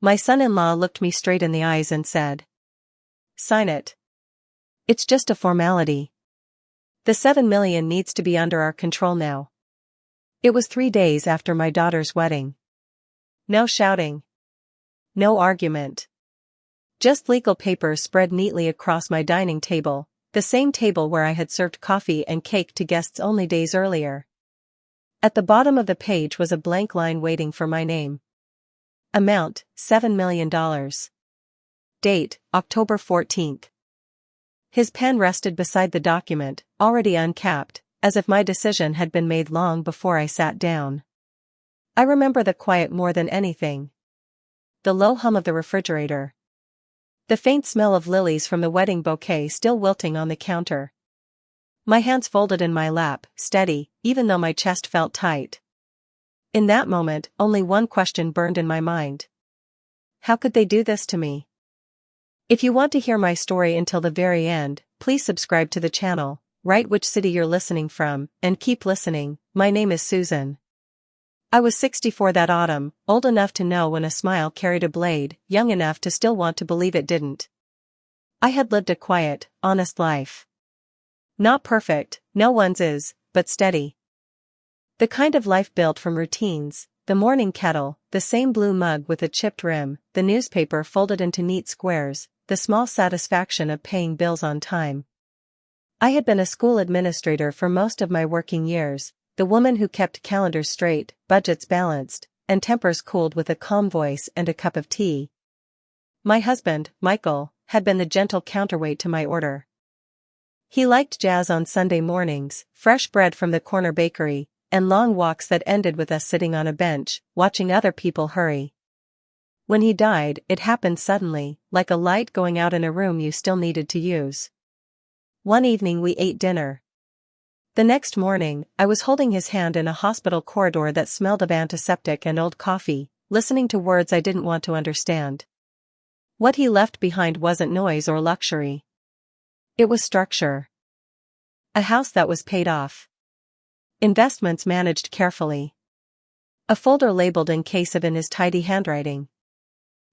My son-in-law looked me straight in the eyes and said, "Sign it. It's just a formality. The 7 million needs to be under our control now." It was 3 days after my daughter's wedding. No shouting. No argument. Just legal papers spread neatly across my dining table, the same table where I had served coffee and cake to guests only days earlier. At the bottom of the page was a blank line waiting for my name. Amount, $7 million. Date, October 14th. His pen rested beside the document, already uncapped, as if my decision had been made long before I sat down. I remember the quiet more than anything. The low hum of the refrigerator. The faint smell of lilies from the wedding bouquet still wilting on the counter. My hands folded in my lap, steady, even though my chest felt tight. In that moment, only one question burned in my mind. How could they do this to me? If you want to hear my story until the very end, please subscribe to the channel, write which city you're listening from, and keep listening. My name is Susan. I was 64 that autumn, old enough to know when a smile carried a blade, young enough to still want to believe it didn't. I had lived a quiet, honest life. Not perfect, no one's is, but steady. The kind of life built from routines, the morning kettle, the same blue mug with a chipped rim, the newspaper folded into neat squares, the small satisfaction of paying bills on time. I had been a school administrator for most of my working years, the woman who kept calendars straight, budgets balanced, and tempers cooled with a calm voice and a cup of tea. My husband, Michael, had been the gentle counterweight to my order. He liked jazz on Sunday mornings, fresh bread from the corner bakery, and long walks that ended with us sitting on a bench, watching other people hurry. When he died, it happened suddenly, like a light going out in a room you still needed to use. One evening we ate dinner. The next morning, I was holding his hand in a hospital corridor that smelled of antiseptic and old coffee, listening to words I didn't want to understand. What he left behind wasn't noise or luxury. It was structure. A house that was paid off. Investments managed carefully. A folder labeled in case of in his tidy handwriting.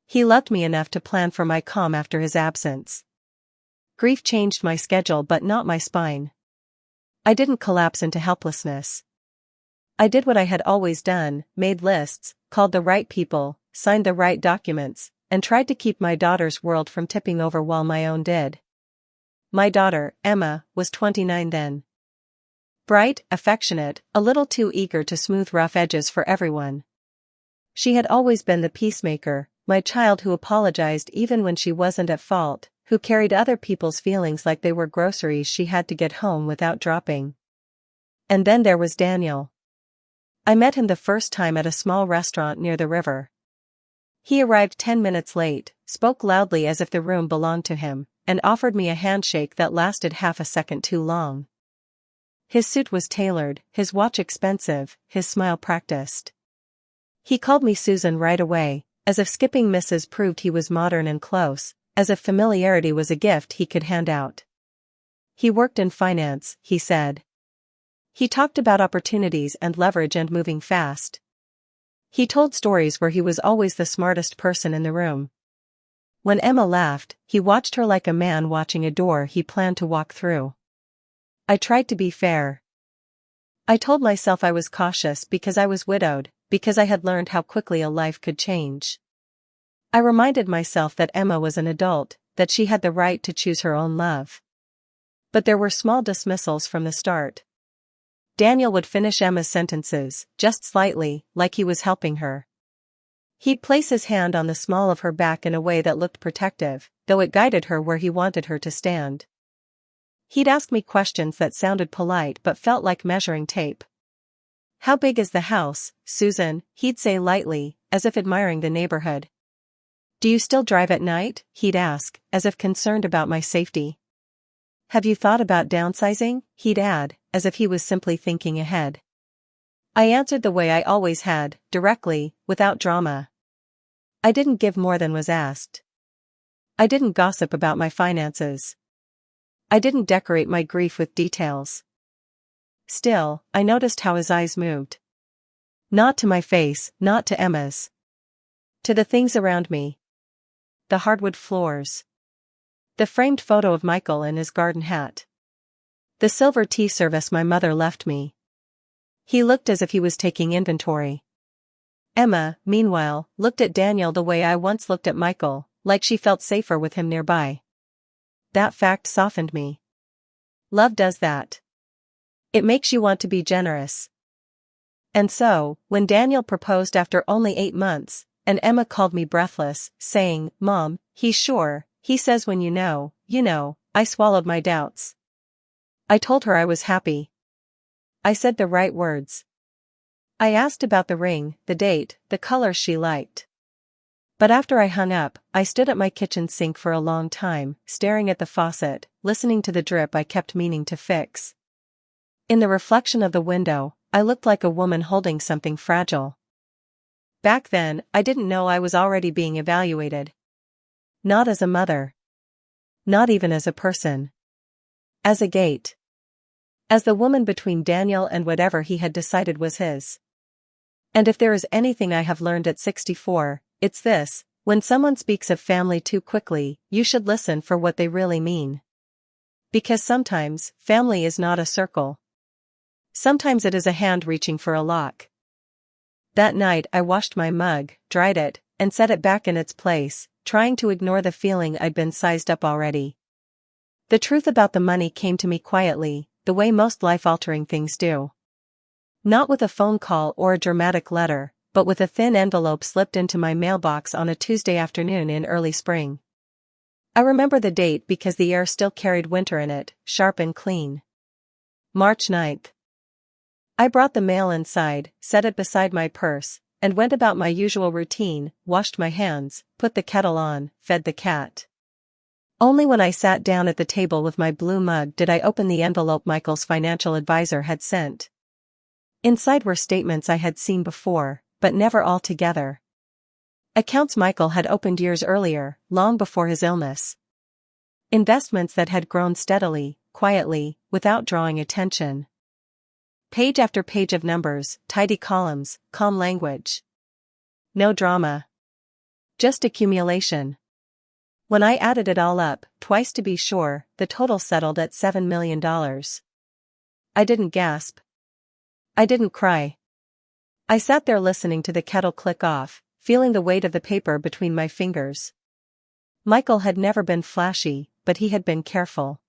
He loved me enough to plan for my calm after his absence. Grief changed my schedule but not my spine. I didn't collapse into helplessness. I did what I had always done, made lists, called the right people, signed the right documents, and tried to keep my daughter's world from tipping over while my own did. My daughter, Emma, was 29 then. Bright, affectionate, a little too eager to smooth rough edges for everyone. She had always been the peacemaker, my child who apologized even when she wasn't at fault, who carried other people's feelings like they were groceries she had to get home without dropping. And then there was Daniel. I met him the first time at a small restaurant near the river. He arrived 10 minutes late, spoke loudly as if the room belonged to him, and offered me a handshake that lasted half a second too long. His suit was tailored, his watch expensive, his smile practiced. He called me Susan right away, as if skipping Mrs. proved he was modern and close, as if familiarity was a gift he could hand out. He worked in finance, he said. He talked about opportunities and leverage and moving fast. He told stories where he was always the smartest person in the room. When Emma laughed, he watched her like a man watching a door he planned to walk through. I tried to be fair. I told myself I was cautious because I was widowed, because I had learned how quickly a life could change. I reminded myself that Emma was an adult, that she had the right to choose her own love. But there were small dismissals from the start. Daniel would finish Emma's sentences, just slightly, like he was helping her. He'd place his hand on the small of her back in a way that looked protective, though it guided her where he wanted her to stand. He'd ask me questions that sounded polite but felt like measuring tape. "How big is the house, Susan?" he'd say lightly, as if admiring the neighborhood. "Do you still drive at night?" he'd ask, as if concerned about my safety. "Have you thought about downsizing?" he'd add, as if he was simply thinking ahead. I answered the way I always had, directly, without drama. I didn't give more than was asked. I didn't gossip about my finances. I didn't decorate my grief with details. Still, I noticed how his eyes moved. Not to my face, not to Emma's. To the things around me. The hardwood floors. The framed photo of Michael in his garden hat. The silver tea service my mother left me. He looked as if he was taking inventory. Emma, meanwhile, looked at Daniel the way I once looked at Michael, like she felt safer with him nearby. That fact softened me. Love does that. It makes you want to be generous. And so, when Daniel proposed after only 8 months, and Emma called me breathless, saying, "Mom, he's sure, he says when you know," I swallowed my doubts. I told her I was happy. I said the right words. I asked about the ring, the date, the colors she liked. But after I hung up, I stood at my kitchen sink for a long time, staring at the faucet, listening to the drip I kept meaning to fix. In the reflection of the window, I looked like a woman holding something fragile. Back then, I didn't know I was already being evaluated. Not as a mother. Not even as a person. As a gate. As the woman between Daniel and whatever he had decided was his. And if there is anything I have learned at 64, it's this: when someone speaks of family too quickly, you should listen for what they really mean. Because sometimes, family is not a circle. Sometimes it is a hand reaching for a lock. That night I washed my mug, dried it, and set it back in its place, trying to ignore the feeling I'd been sized up already. The truth about the money came to me quietly, the way most life-altering things do. Not with a phone call or a dramatic letter, but with a thin envelope slipped into my mailbox on a Tuesday afternoon in early spring. I remember the date because the air still carried winter in it, sharp and clean. March 9th. I brought the mail inside, set it beside my purse, and went about my usual routine, washed my hands, put the kettle on, fed the cat. Only when I sat down at the table with my blue mug did I open the envelope Michael's financial advisor had sent. Inside were statements I had seen before, but never all together. Accounts Michael had opened years earlier, long before his illness. Investments that had grown steadily, quietly, without drawing attention. Page after page of numbers, tidy columns, calm language. No drama. Just accumulation. When I added it all up, twice to be sure, the total settled at $7 million. I didn't gasp. I didn't cry. I sat there listening to the kettle click off, feeling the weight of the paper between my fingers. Michael had never been flashy, but he had been careful.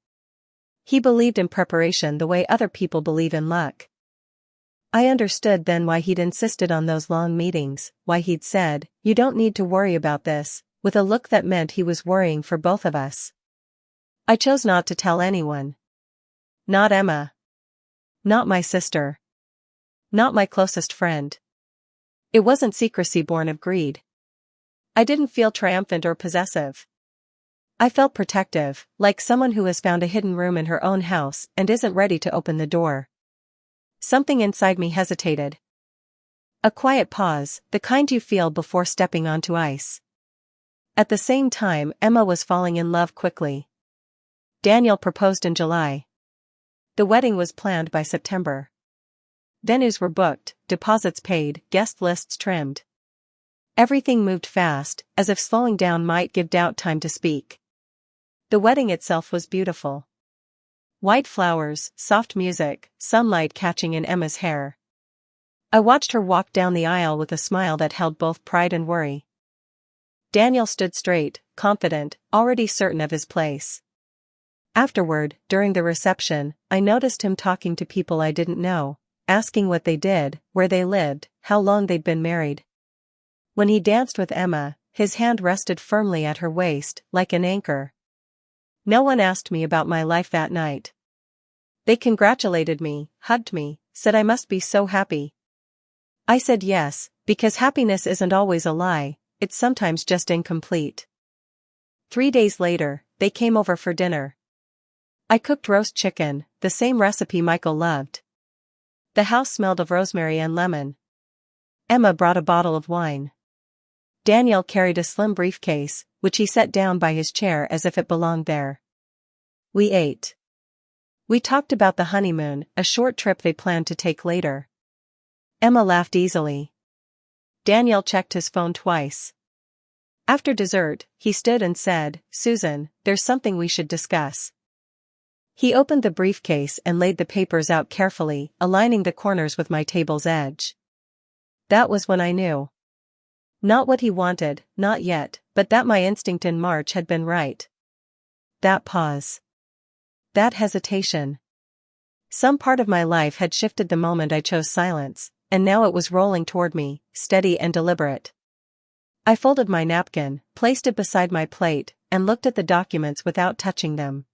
He believed in preparation the way other people believe in luck. I understood then why he'd insisted on those long meetings, why he'd said, "You don't need to worry about this," with a look that meant he was worrying for both of us. I chose not to tell anyone. Not Emma. Not my sister. Not my closest friend. It wasn't secrecy born of greed. I didn't feel triumphant or possessive. I felt protective, like someone who has found a hidden room in her own house and isn't ready to open the door. Something inside me hesitated. A quiet pause, the kind you feel before stepping onto ice. At the same time, Emma was falling in love quickly. Daniel proposed in July. The wedding was planned by September. Venues were booked, deposits paid, guest lists trimmed. Everything moved fast, as if slowing down might give doubt time to speak. The wedding itself was beautiful. White flowers, soft music, sunlight catching in Emma's hair. I watched her walk down the aisle with a smile that held both pride and worry. Daniel stood straight, confident, already certain of his place. Afterward, during the reception, I noticed him talking to people I didn't know, asking what they did, where they lived, how long they'd been married. When he danced with Emma, his hand rested firmly at her waist, like an anchor. No one asked me about my life that night. They congratulated me, hugged me, said I must be so happy. I said yes, because happiness isn't always a lie, it's sometimes just incomplete. 3 days later, they came over for dinner. I cooked roast chicken, the same recipe Michael loved. The house smelled of rosemary and lemon. Emma brought a bottle of wine. Daniel carried a slim briefcase, which he set down by his chair as if it belonged there. We ate. We talked about the honeymoon, a short trip they planned to take later. Emma laughed easily. Daniel checked his phone twice. After dessert, he stood and said, "Susan, there's something we should discuss." He opened the briefcase and laid the papers out carefully, aligning the corners with my table's edge. That was when I knew. Not what he wanted, not yet, but that my instinct in March had been right. That pause. That hesitation. Some part of my life had shifted the moment I chose silence, and now it was rolling toward me, steady and deliberate. I folded my napkin, placed it beside my plate, and looked at the documents without touching them.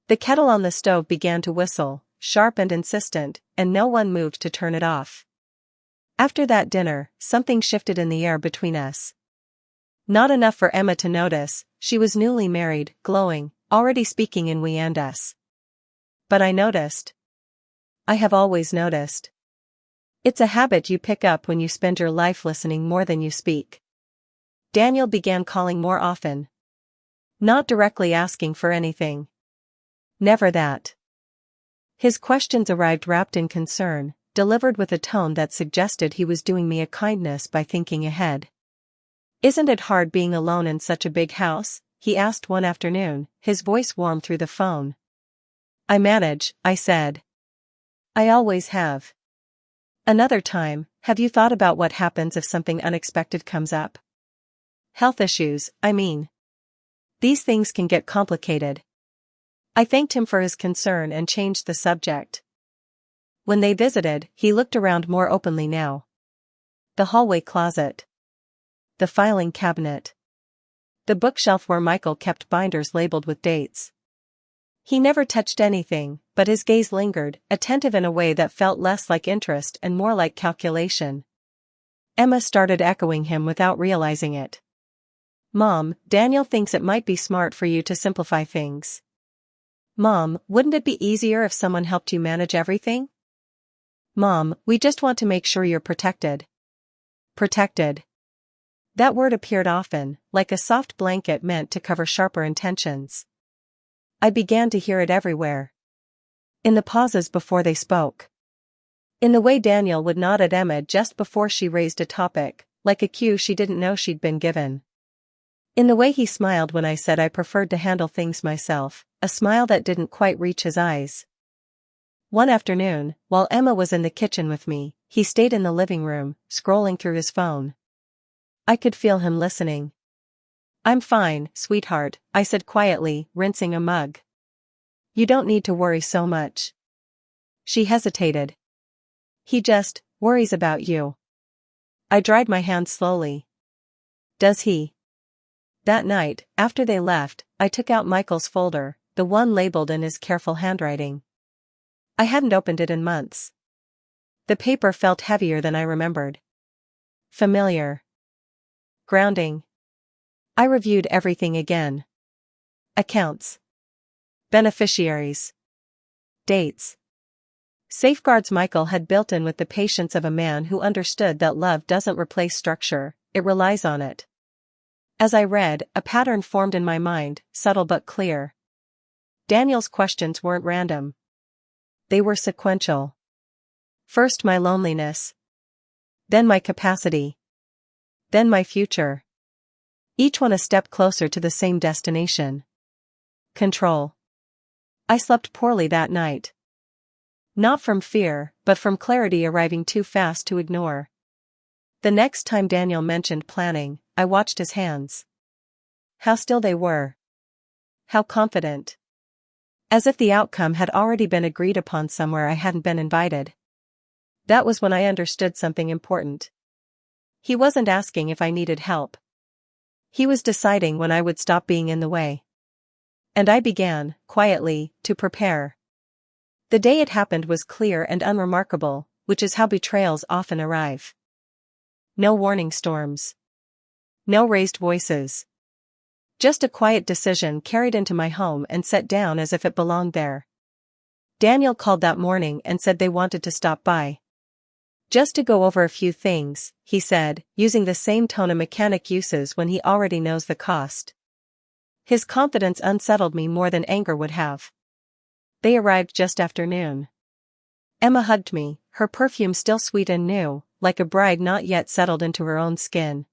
The kettle on the stove began to whistle, sharp and insistent, and no one moved to turn it off. After that dinner, something shifted in the air between us. Not enough for Emma to notice, she was newly married, glowing, already speaking in we and us. But I noticed. I have always noticed. It's a habit you pick up when you spend your life listening more than you speak. Daniel began calling more often. Not directly asking for anything. Never that. His questions arrived wrapped in concern, delivered with a tone that suggested he was doing me a kindness by thinking ahead. "Isn't it hard being alone in such a big house?" he asked one afternoon, his voice warm through the phone. "I manage," I said. "I always have." Another time, "Have you thought about what happens if something unexpected comes up? Health issues, I mean. These things can get complicated." I thanked him for his concern and changed the subject. When they visited, he looked around more openly now. The hallway closet. The filing cabinet. The bookshelf where Michael kept binders labeled with dates. He never touched anything, but his gaze lingered, attentive in a way that felt less like interest and more like calculation. Emma started echoing him without realizing it. "Mom, Daniel thinks it might be smart for you to simplify things." "Mom, wouldn't it be easier if someone helped you manage everything?" "Mom, we just want to make sure you're protected." Protected. That word appeared often, like a soft blanket meant to cover sharper intentions. I began to hear it everywhere. In the pauses before they spoke. In the way Daniel would nod at Emma just before she raised a topic, like a cue she didn't know she'd been given. In the way he smiled when I said I preferred to handle things myself, a smile that didn't quite reach his eyes. One afternoon, while Emma was in the kitchen with me, he stayed in the living room, scrolling through his phone. I could feel him listening. "I'm fine, sweetheart," I said quietly, rinsing a mug. "You don't need to worry so much." She hesitated. "He just worries about you." I dried my hands slowly. "Does he?" That night, after they left, I took out Michael's folder, the one labeled in his careful handwriting. I hadn't opened it in months. The paper felt heavier than I remembered. Familiar. Grounding. I reviewed everything again. Accounts. Beneficiaries. Dates. Safeguards Michael had built in with the patience of a man who understood that love doesn't replace structure, it relies on it. As I read, a pattern formed in my mind, subtle but clear. Daniel's questions weren't random. They were sequential. First my loneliness. Then my capacity. Then my future. Each one a step closer to the same destination. Control. I slept poorly that night. Not from fear, but from clarity arriving too fast to ignore. The next time Daniel mentioned planning, I watched his hands. How still they were. How confident. As if the outcome had already been agreed upon somewhere I hadn't been invited. That was when I understood something important. He wasn't asking if I needed help. He was deciding when I would stop being in the way. And I began, quietly, to prepare. The day it happened was clear and unremarkable, which is how betrayals often arrive. No warning storms. No raised voices. Just a quiet decision carried into my home and set down as if it belonged there. Daniel called that morning and said they wanted to stop by. Just to go over a few things, he said, using the same tone a mechanic uses when he already knows the cost. His confidence unsettled me more than anger would have. They arrived just after noon. Emma hugged me, her perfume still sweet and new, like a bride not yet settled into her own skin.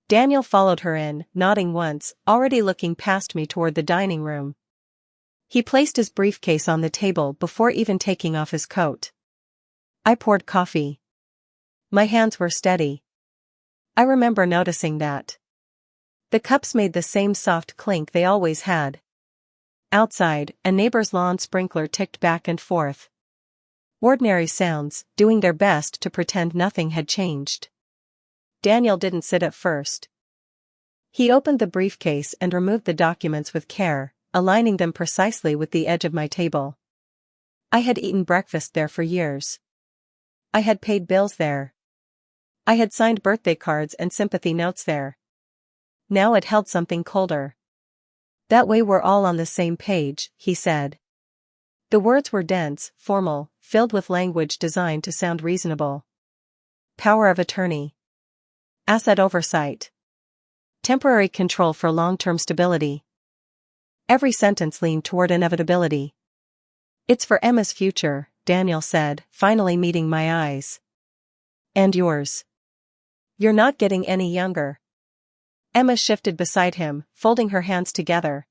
Daniel followed her in, nodding once, already looking past me toward the dining room. He placed his briefcase on the table before even taking off his coat. I poured coffee. My hands were steady. I remember noticing that. The cups made the same soft clink they always had. Outside, a neighbor's lawn sprinkler ticked back and forth. Ordinary sounds, doing their best to pretend nothing had changed. Daniel didn't sit at first. He opened the briefcase and removed the documents with care, aligning them precisely with the edge of my table. I had eaten breakfast there for years. I had paid bills there. I had signed birthday cards and sympathy notes there. Now it held something colder. That way we're all on the same page, he said. The words were dense, formal, filled with language designed to sound reasonable. Power of attorney. Asset oversight. Temporary control for long-term stability. Every sentence leaned toward inevitability. It's for Emma's future, Daniel said, finally meeting my eyes. And yours. You're not getting any younger. Emma shifted beside him, folding her hands together.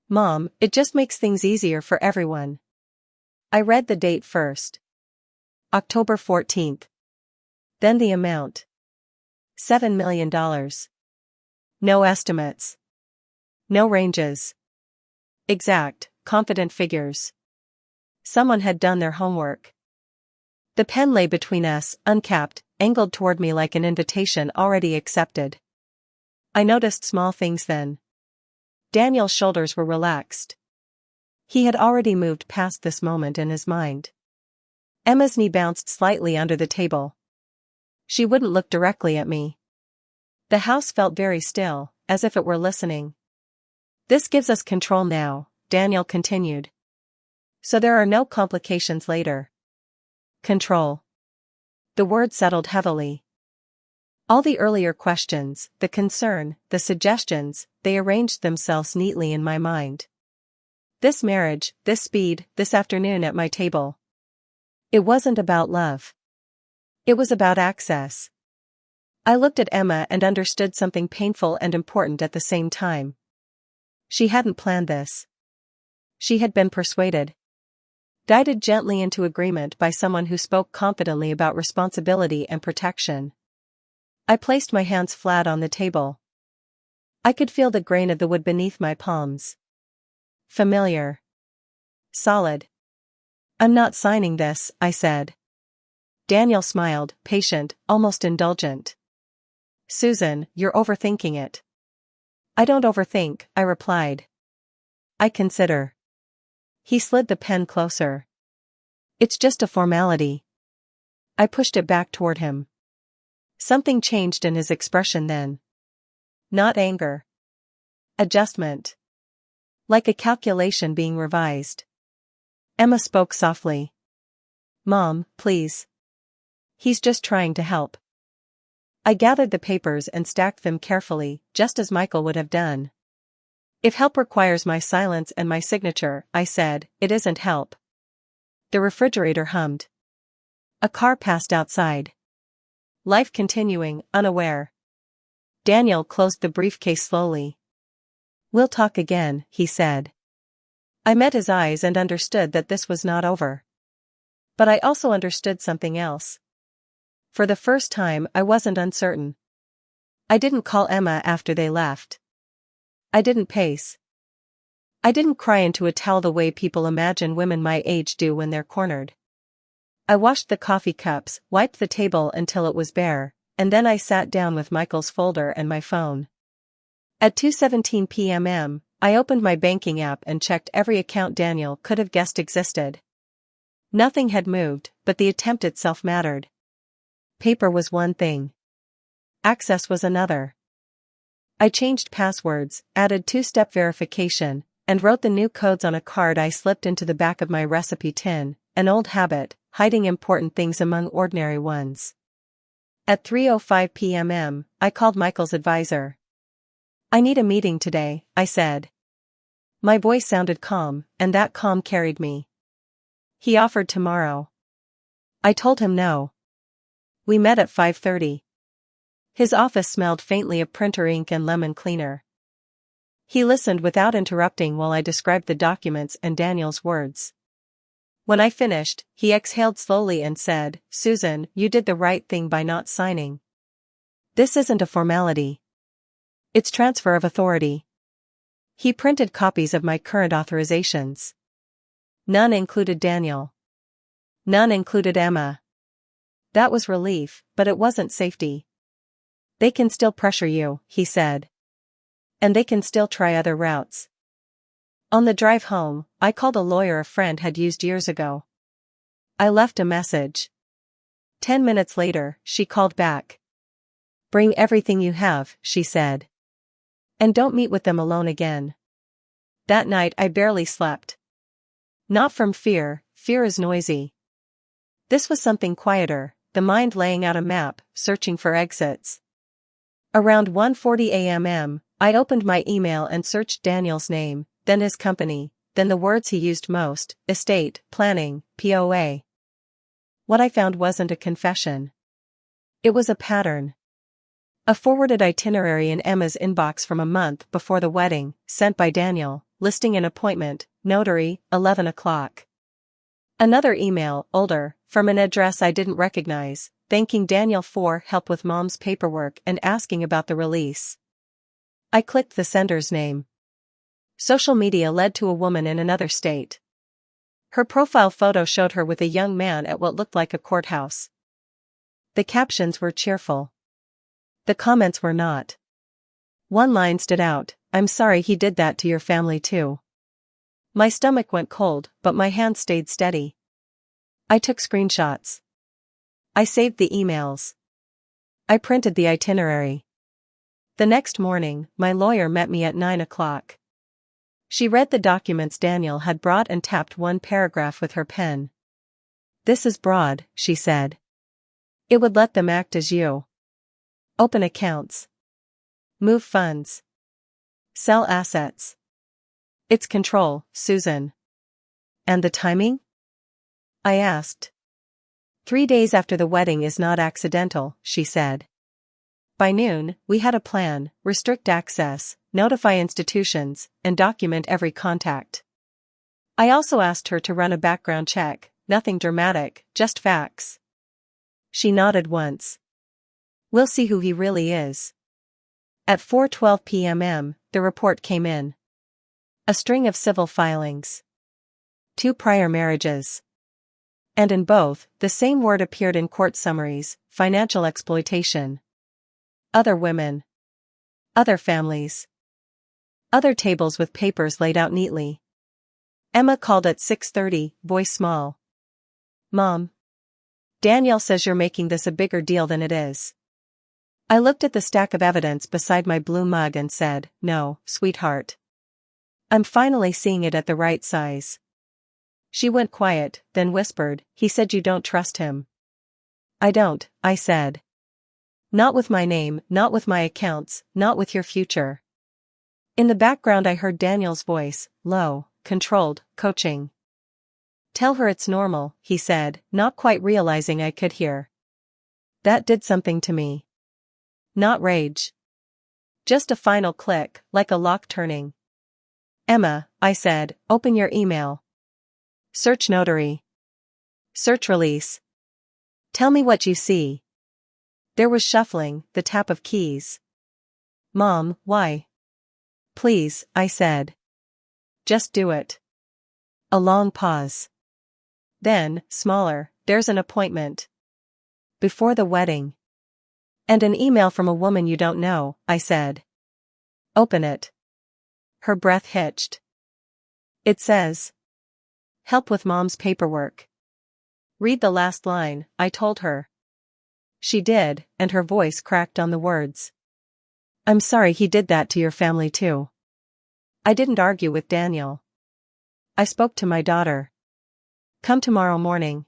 Mom, it just makes things easier for everyone. I read the date first. October 14th. Then the amount. $7 million. No estimates. No ranges. Exact, confident figures. Someone had done their homework. The pen lay between us, uncapped, angled toward me like an invitation already accepted. I noticed small things then. Daniel's shoulders were relaxed. He had already moved past this moment in his mind. Emma's knee bounced slightly under the table. She wouldn't look directly at me. The house felt very still, as if it were listening. This gives us control now, Daniel continued. So there are no complications later. Control. The word settled heavily. All the earlier questions, the concern, the suggestions, they arranged themselves neatly in my mind. This marriage, this speed, this afternoon at my table. It wasn't about love. It was about access. I looked at Emma and understood something painful and important at the same time. She hadn't planned this. She had been persuaded. Guided gently into agreement by someone who spoke confidently about responsibility and protection. I placed my hands flat on the table. I could feel the grain of the wood beneath my palms. Familiar. Solid. I'm not signing this, I said. Daniel smiled, patient, almost indulgent. Susan, you're overthinking it. I don't overthink, I replied. I consider. He slid the pen closer. It's just a formality. I pushed it back toward him. Something changed in his expression then. Not anger. Adjustment. Like a calculation being revised. Emma spoke softly. Mom, please. He's just trying to help. I gathered the papers and stacked them carefully, just as Michael would have done. If help requires my silence and my signature, I said, it isn't help. The refrigerator hummed. A car passed outside. Life continuing, unaware. Daniel closed the briefcase slowly. We'll talk again, he said. I met his eyes and understood that this was not over. But I also understood something else. For the first time, I wasn't uncertain. I didn't call Emma after they left. I didn't pace. I didn't cry into a towel the way people imagine women my age do when they're cornered. I washed the coffee cups, wiped the table until it was bare, and then I sat down with Michael's folder and my phone. At 2:17 p.m., I opened my banking app and checked every account Daniel could have guessed existed. Nothing had moved, but the attempt itself mattered. Paper was one thing. Access was another. I changed passwords, added two-step verification, and wrote the new codes on a card I slipped into the back of my recipe tin, an old habit, hiding important things among ordinary ones. At 3:05 p.m., I called Michael's advisor. I need a meeting today, I said. My voice sounded calm, and that calm carried me. He offered tomorrow. I told him no. We met at 5:30. His office smelled faintly of printer ink and lemon cleaner. He listened without interrupting while I described the documents and Daniel's words. When I finished, he exhaled slowly and said, "Susan, you did the right thing by not signing. This isn't a formality. It's transfer of authority." He printed copies of my current authorizations. None included Daniel. None included Emma. That was relief, but it wasn't safety. "They can still pressure you," he said. "And they can still try other routes." On the drive home, I called a lawyer a friend had used years ago. I left a message. 10 minutes later, she called back. "Bring everything you have," she said. "And don't meet with them alone again." That night I barely slept. Not from fear, fear is noisy. This was something quieter, the mind laying out a map, searching for exits. Around 1:40 a.m., I opened my email and searched Daniel's name, then his company, then the words he used most: estate, planning, POA. What I found wasn't a confession. It was a pattern. A forwarded itinerary in Emma's inbox from a month before the wedding, sent by Daniel, listing an appointment, notary, 11 o'clock. Another email, older, from an address I didn't recognize, thanking Daniel for help with mom's paperwork and asking about the release. I clicked the sender's name. Social media led to a woman in another state. Her profile photo showed her with a young man at what looked like a courthouse. The captions were cheerful. The comments were not. One line stood out: "I'm sorry he did that to your family too." My stomach went cold, but my hand stayed steady. I took screenshots. I saved the emails. I printed the itinerary. The next morning, my lawyer met me at 9 o'clock. She read the documents Daniel had brought and tapped one paragraph with her pen. "This is broad," she said. "It would let them act as you. Open accounts. Move funds. Sell assets. It's control, Susan." "And the timing?" I asked. 3 days after the wedding is not accidental," she said. By noon, we had a plan: restrict access, notify institutions, and document every contact. I also asked her to run a background check, nothing dramatic, just facts. She nodded once. "We'll see who he really is." At 4:12 p.m., the report came in. A string of civil filings. 2 prior marriages. And in both, the same word appeared in court summaries: financial exploitation. Other women. Other families. Other tables with papers laid out neatly. Emma called at 6:30, voice small. "Mom. Daniel says you're making this a bigger deal than it is." I looked at the stack of evidence beside my blue mug and said, "No, sweetheart. I'm finally seeing it at the right size." She went quiet, then whispered, "He said you don't trust him." "I don't," I said. "Not with my name, not with my accounts, not with your future." In the background I heard Daniel's voice, low, controlled, coaching. "Tell her it's normal," he said, not quite realizing I could hear. That did something to me. Not rage. Just a final click, like a lock turning. "Emma," I said, "open your email. Search notary. Search release. Tell me what you see." There was shuffling, the tap of keys. "Mom, why?" "Please," I said. "Just do it." A long pause. Then, smaller, "There's an appointment. Before the wedding. And an email from a woman you don't know," I said. "Open it." Her breath hitched. "It says, help with mom's paperwork." "Read the last line," I told her. She did, and her voice cracked on the words. "I'm sorry he did that to your family too." I didn't argue with Daniel. I spoke to my daughter. "Come tomorrow morning.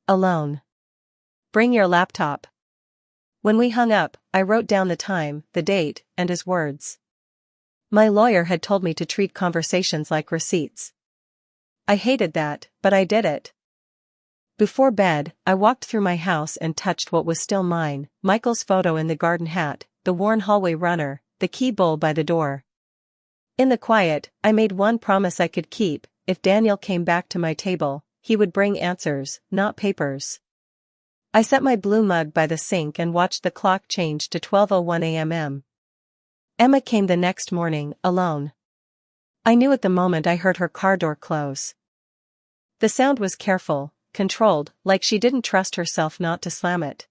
Alone. Bring your laptop." When we hung up, I wrote down the time, the date, and his words. My lawyer had told me to treat conversations like receipts. I hated that, but I did it. Before bed, I walked through my house and touched what was still mine, Michael's photo in the garden hat, the worn hallway runner, the key bowl by the door. In the quiet, I made one promise I could keep: if Daniel came back to my table, he would bring answers, not papers. I set my blue mug by the sink and watched the clock change to 12:01 a.m. Emma came the next morning, alone. I knew at the moment I heard her car door close. The sound was careful, controlled, like she didn't trust herself not to slam it.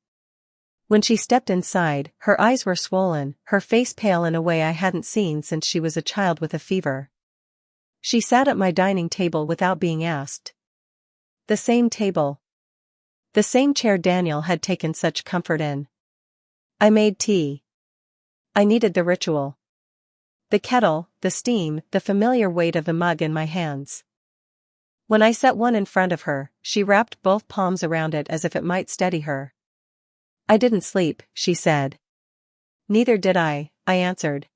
When she stepped inside, her eyes were swollen, her face pale in a way I hadn't seen since she was a child with a fever. She sat at my dining table without being asked. The same table. The same chair Daniel had taken such comfort in. I made tea. I needed the ritual. The kettle, the steam, the familiar weight of the mug in my hands. When I set one in front of her, she wrapped both palms around it as if it might steady her. "I didn't sleep," she said. "Neither did I," I answered.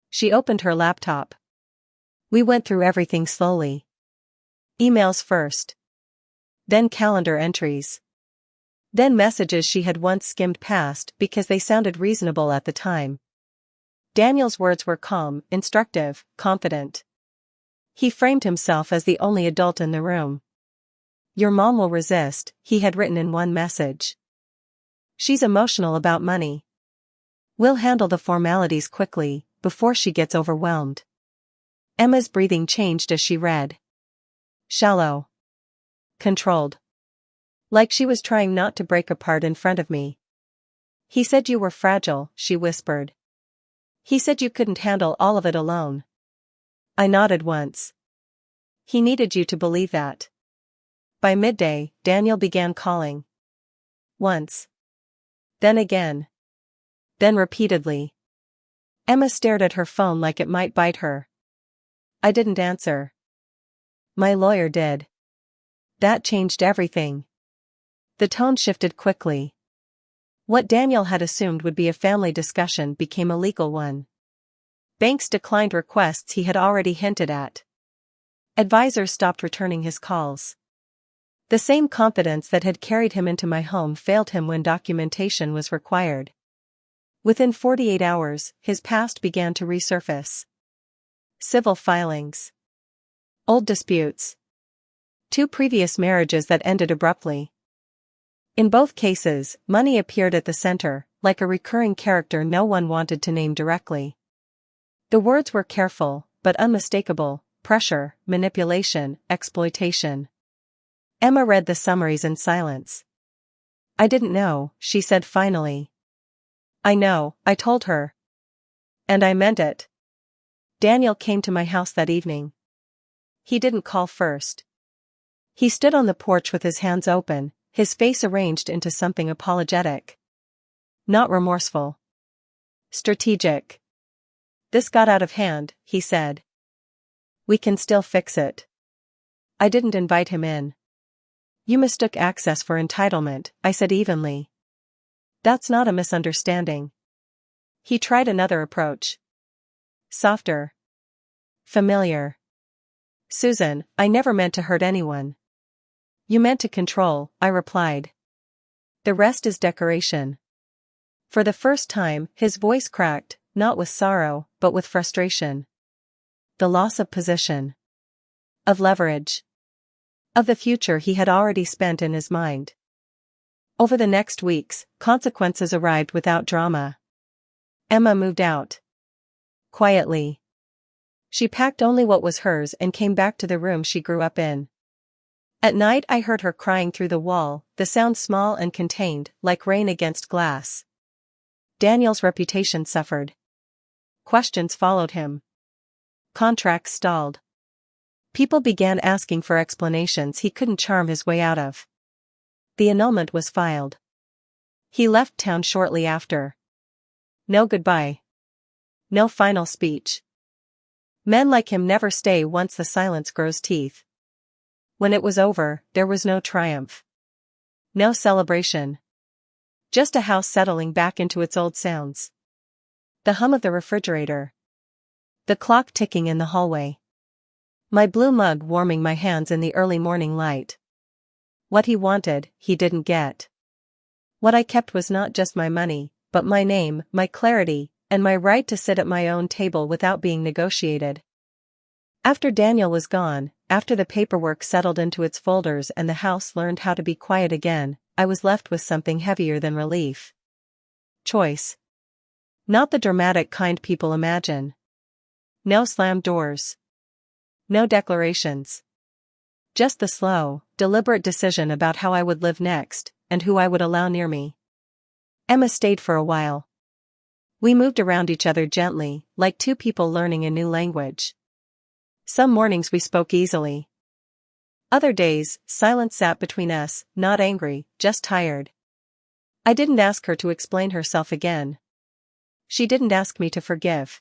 She opened her laptop. We went through everything slowly. Emails first. Then calendar entries. Then messages she had once skimmed past because they sounded reasonable at the time. Daniel's words were calm, instructive, confident. He framed himself as the only adult in the room. "Your mom will resist," he had written in one message. "She's emotional about money. We'll handle the formalities quickly, before she gets overwhelmed." Emma's breathing changed as she read. Shallow. Controlled. Like she was trying not to break apart in front of me. "He said you were fragile," she whispered. "He said you couldn't handle all of it alone." I nodded once. "He needed you to believe that." By midday, Daniel began calling. Once. Then again. Then repeatedly. Emma stared at her phone like it might bite her. I didn't answer. My lawyer did. That changed everything. The tone shifted quickly. What Daniel had assumed would be a family discussion became a legal one. Banks declined requests he had already hinted at. Advisors stopped returning his calls. The same confidence that had carried him into my home failed him when documentation was required. Within 48 hours, his past began to resurface. Civil filings. Old disputes. 2 previous marriages that ended abruptly. In both cases, money appeared at the center, like a recurring character no one wanted to name directly. The words were careful, but unmistakable: pressure, manipulation, exploitation. Emma read the summaries in silence. "I didn't know," she said finally. "I know," I told her. And I meant it. Daniel came to my house that evening. He didn't call first. He stood on the porch with his hands open, his face arranged into something apologetic. Not remorseful. Strategic. "This got out of hand," he said. "We can still fix it." I didn't invite him in. "You mistook access for entitlement," I said evenly. "That's not a misunderstanding." He tried another approach. Softer. Familiar. "Susan, I never meant to hurt anyone." "You meant to control," I replied. "The rest is decoration." For the first time, his voice cracked, not with sorrow, but with frustration. The loss of position. Of leverage. Of the future he had already spent in his mind. Over the next weeks, consequences arrived without drama. Emma moved out. Quietly. She packed only what was hers and came back to the room she grew up in. At night I heard her crying through the wall, the sound small and contained, like rain against glass. Daniel's reputation suffered. Questions followed him. Contracts stalled. People began asking for explanations he couldn't charm his way out of. The annulment was filed. He left town shortly after. No goodbye. No final speech. Men like him never stay once the silence grows teeth. When it was over, there was no triumph. No celebration. Just a house settling back into its old sounds. The hum of the refrigerator. The clock ticking in the hallway. My blue mug warming my hands in the early morning light. What he wanted, he didn't get. What I kept was not just my money, but my name, my clarity, and my right to sit at my own table without being negotiated. After Daniel was gone, after the paperwork settled into its folders and the house learned how to be quiet again, I was left with something heavier than relief. Choice. Not the dramatic kind people imagine. No slammed doors. No declarations. Just the slow, deliberate decision about how I would live next, and who I would allow near me. Emma stayed for a while. We moved around each other gently, like two people learning a new language. Some mornings we spoke easily. Other days, silence sat between us, not angry, just tired. I didn't ask her to explain herself again. She didn't ask me to forgive.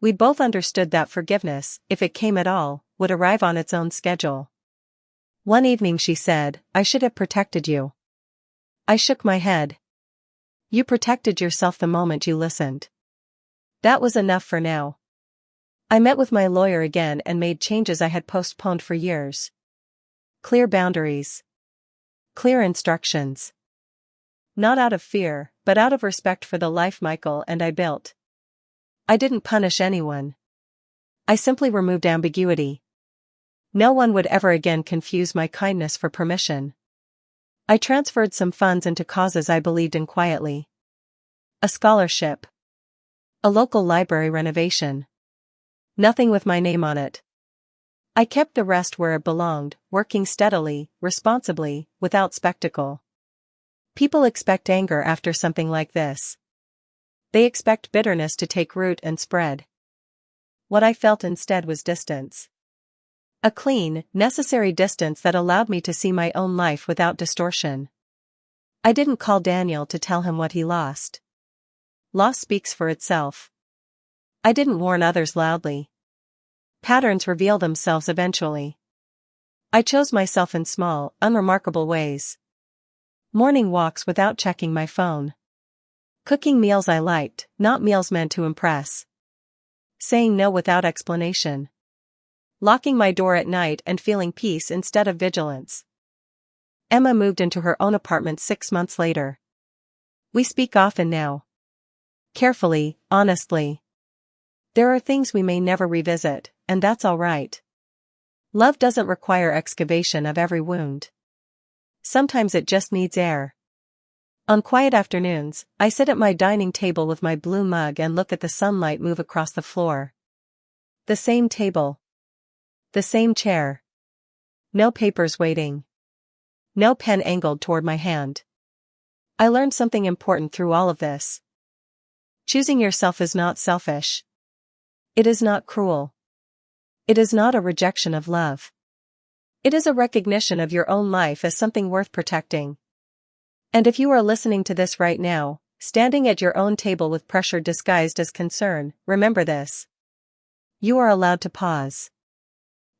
We both understood that forgiveness, if it came at all, would arrive on its own schedule. One evening she said, "I should have protected you." I shook my head. You protected yourself the moment you listened. That was enough for now. I met with my lawyer again and made changes I had postponed for years. Clear boundaries. Clear instructions. Not out of fear, but out of respect for the life Michael and I built. I didn't punish anyone. I simply removed ambiguity. No one would ever again confuse my kindness for permission. I transferred some funds into causes I believed in quietly. A scholarship. A local library renovation. Nothing with my name on it. I kept the rest where it belonged, working steadily, responsibly, without spectacle. People expect anger after something like this. They expect bitterness to take root and spread. What I felt instead was distance. A clean, necessary distance that allowed me to see my own life without distortion. I didn't call Daniel to tell him what he lost. Loss speaks for itself. I didn't warn others loudly. Patterns reveal themselves eventually. I chose myself in small, unremarkable ways. Morning walks without checking my phone. Cooking meals I liked, not meals meant to impress. Saying no without explanation. Locking my door at night and feeling peace instead of vigilance. Emma moved into her own apartment 6 months later. We speak often now. Carefully, honestly. There are things we may never revisit, and that's all right. Love doesn't require excavation of every wound. Sometimes it just needs air. On quiet afternoons, I sit at my dining table with my blue mug and look at the sunlight move across the floor. The same table. The same chair. No papers waiting. No pen angled toward my hand. I learned something important through all of this. Choosing yourself is not selfish. It is not cruel. It is not a rejection of love. It is a recognition of your own life as something worth protecting. And if you are listening to this right now, standing at your own table with pressure disguised as concern, remember this. You are allowed to pause.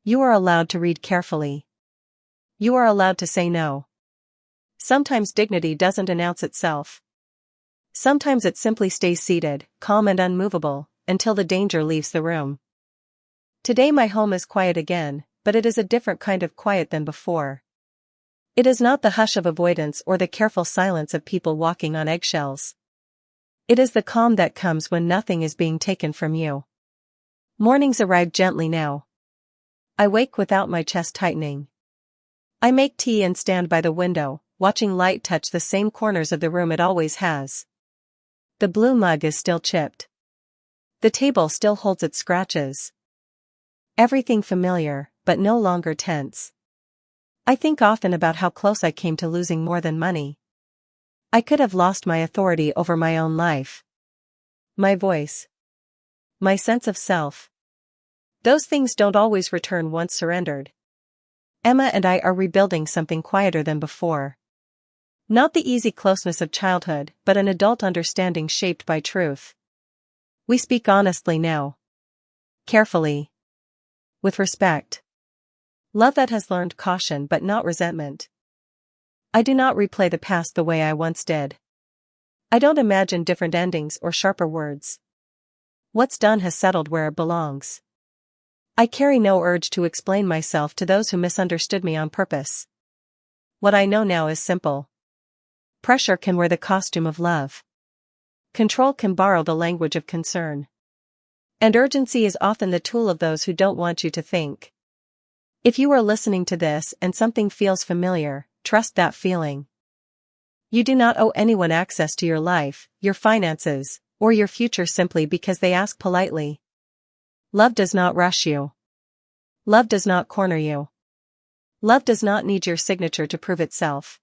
You are allowed to read carefully. You are allowed to say no. Sometimes dignity doesn't announce itself. Sometimes it simply stays seated, calm and unmovable, until the danger leaves the room. Today my home is quiet again, but it is a different kind of quiet than before. It is not the hush of avoidance or the careful silence of people walking on eggshells. It is the calm that comes when nothing is being taken from you. Mornings arrive gently now. I wake without my chest tightening. I make tea and stand by the window, watching light touch the same corners of the room it always has. The blue mug is still chipped. The table still holds its scratches. Everything familiar, but no longer tense. I think often about how close I came to losing more than money. I could have lost my authority over my own life. My voice. My sense of self. Those things don't always return once surrendered. Emma and I are rebuilding something quieter than before. Not the easy closeness of childhood, but an adult understanding shaped by truth. We speak honestly now. Carefully. With respect. Love that has learned caution but not resentment. I do not replay the past the way I once did. I don't imagine different endings or sharper words. What's done has settled where it belongs. I carry no urge to explain myself to those who misunderstood me on purpose. What I know now is simple. Pressure can wear the costume of love. Control can borrow the language of concern. And urgency is often the tool of those who don't want you to think. If you are listening to this and something feels familiar, trust that feeling. You do not owe anyone access to your life, your finances, or your future simply because they ask politely. Love does not rush you. Love does not corner you. Love does not need your signature to prove itself.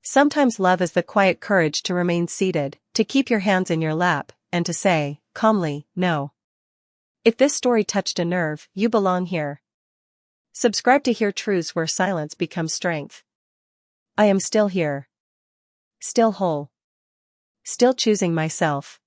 Sometimes love is the quiet courage to remain seated, to keep your hands in your lap, and to say, calmly, no. If this story touched a nerve, you belong here. Subscribe to hear truths where silence becomes strength. I am still here. Still whole. Still choosing myself.